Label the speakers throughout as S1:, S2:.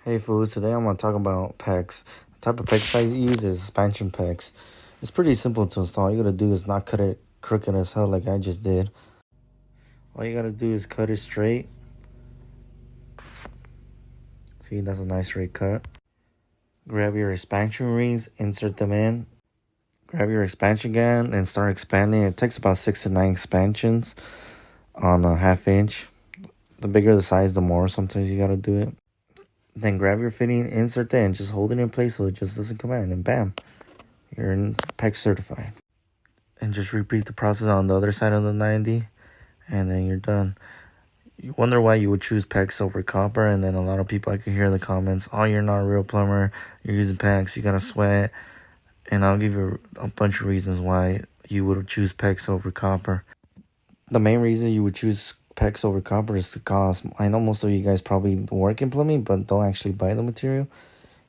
S1: Hey fools, today I'm gonna talk about PEX. The type of PEX I use is expansion PEX. It's pretty simple to install. All you gotta do is not cut it crooked as hell like I just did. All you gotta do is cut it straight. See, that's a nice straight cut. Grab your expansion rings, insert them in. Grab your expansion gun and start expanding. It takes about 6 to 9 expansions on a half inch. The bigger the size, the more sometimes you gotta do it. Then grab your fitting, insert that, and just hold it in place so it just doesn't come out. And then bam, you're in PEX certified. And just repeat the process on the other side of the 90, and then you're done. You wonder why you would choose PEX over copper, and then a lot of people, I could hear in the comments, oh, you're not a real plumber, you're using PEX, you gotta sweat. And I'll give you a bunch of reasons why you would choose PEX over copper. The main reason you would choose PEX over copper is the cost. I know most of you guys probably work in plumbing, but don't actually buy the material,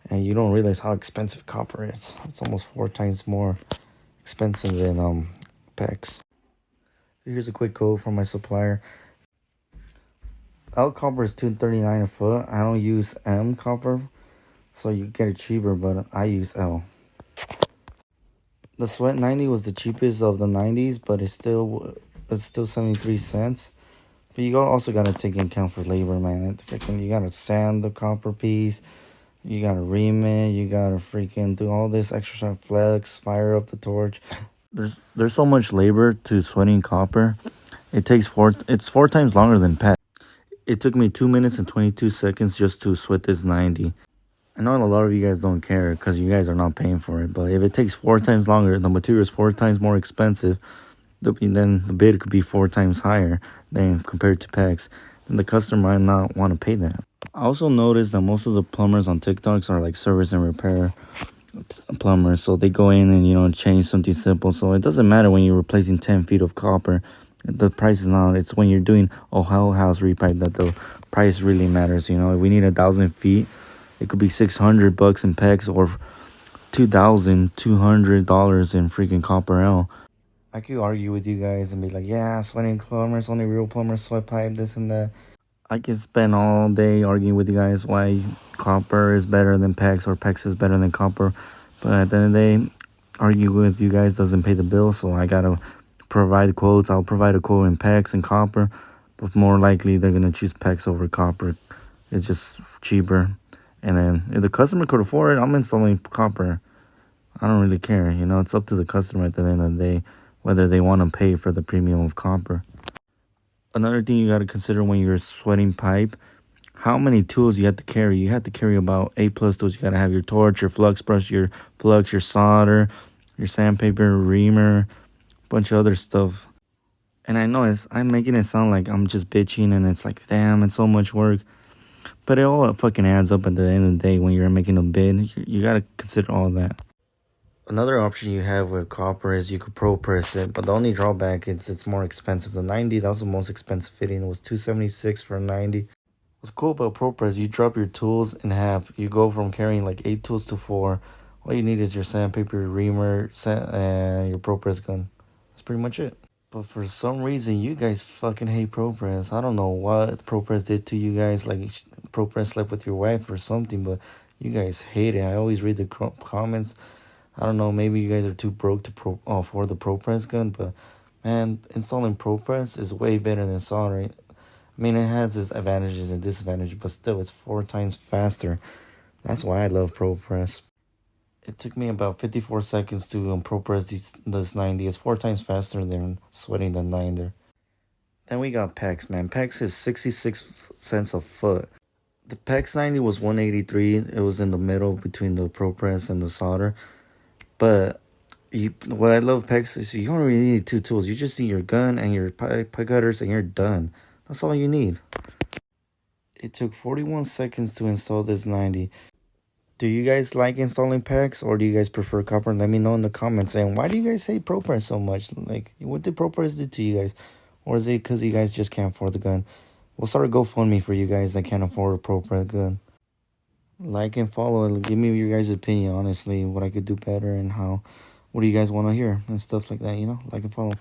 S1: and you don't realize how expensive copper is. It's almost 4 times more expensive than PEX. Here's a quick code from my supplier. L copper is $2.39 a foot. I don't use M copper, so you get it cheaper, but I use L. The Sweat 90 was the cheapest of the 90s, but it's still 73 cents. But you also gotta take into account for labor, man. You gotta sand the copper piece, you gotta ream it, you gotta freaking do all this extra flex, fire up the torch. There's so much labor to sweating copper. It's 4 times longer than PEX. It took me 2 minutes and 22 seconds just to sweat this 90. I know a lot of you guys don't care because you guys are not paying for it, but if it takes 4 times longer, the material is 4 times more expensive, then the bid could be 4 times higher than compared to PEX. Then the customer might not want to pay that. I also noticed that most of the plumbers on TikToks are like service and repair plumbers, so they go in and change something simple. So it doesn't matter when you're replacing 10 feet of copper. The price is not. It's when you're doing a whole house repipe that the price really matters. If we need 1,000 feet, it could be $600 in PEX or $2,200 in freaking copper L. I could argue with you guys and be like, yeah, sweating plumbers, only real plumbers sweat pipe, this and that. I can spend all day arguing with you guys why copper is better than PEX or PEX is better than copper. But at the end of the day, arguing with you guys doesn't pay the bill, so I gotta provide quotes. I'll provide a quote in PEX and copper, but more likely they're gonna choose PEX over copper. It's just cheaper. And then if the customer could afford it, I'm installing copper. I don't really care. It's up to the customer at the end of the day whether they want to pay for the premium of copper. Another thing you got to consider when you're sweating pipe, how many tools you have to carry. You have to carry about 8+ tools. You got to have your torch, your flux brush, your flux, your solder, your sandpaper, reamer, bunch of other stuff. And I know I'm making it sound like I'm just bitching and it's like, damn, it's so much work. But it all fucking adds up at the end of the day when you're making a bid. You got to consider all that. Another option you have with copper is you could pro press it, but the only drawback is it's more expensive. The 90, that was the most expensive fitting. It was $276 for a 90. What's cool about pro press, you drop your tools in half. You go from carrying like 8 tools to 4. All you need is your sandpaper, your reamer, and your pro press gun. That's pretty much it. But for some reason, you guys fucking hate ProPress. I don't know what ProPress did to you guys. Like, ProPress slept with your wife or something, but you guys hate it. I always read the comments. I don't know, maybe you guys are too broke to afford the ProPress gun, but man, installing ProPress is way better than soldering. I mean, it has its advantages and disadvantages, but still, it's 4 times faster. That's why I love ProPress. It took me about 54 seconds to ProPress this 90. It's 4 times faster than sweating the 90. Then we got PEX, man. PEX is 66 cents a foot. The PEX 90 was 183. It was in the middle between the ProPress and the solder. But what I love PEX is you don't really need 2 tools. You just need your gun and your pipe cutters and you're done. That's all you need. It took 41 seconds to install this 90. Do you guys like installing PEX or do you guys prefer copper? Let me know in the comments. And why do you guys hate ProPress so much? Like, what did ProPress do to you guys? Or is it because you guys just can't afford the gun? We'll start a GoFundMe for you guys that can't afford a ProPress gun. Like and follow and give me your guys' opinion, honestly, what I could do better and what do you guys want to hear and stuff like that, like and follow.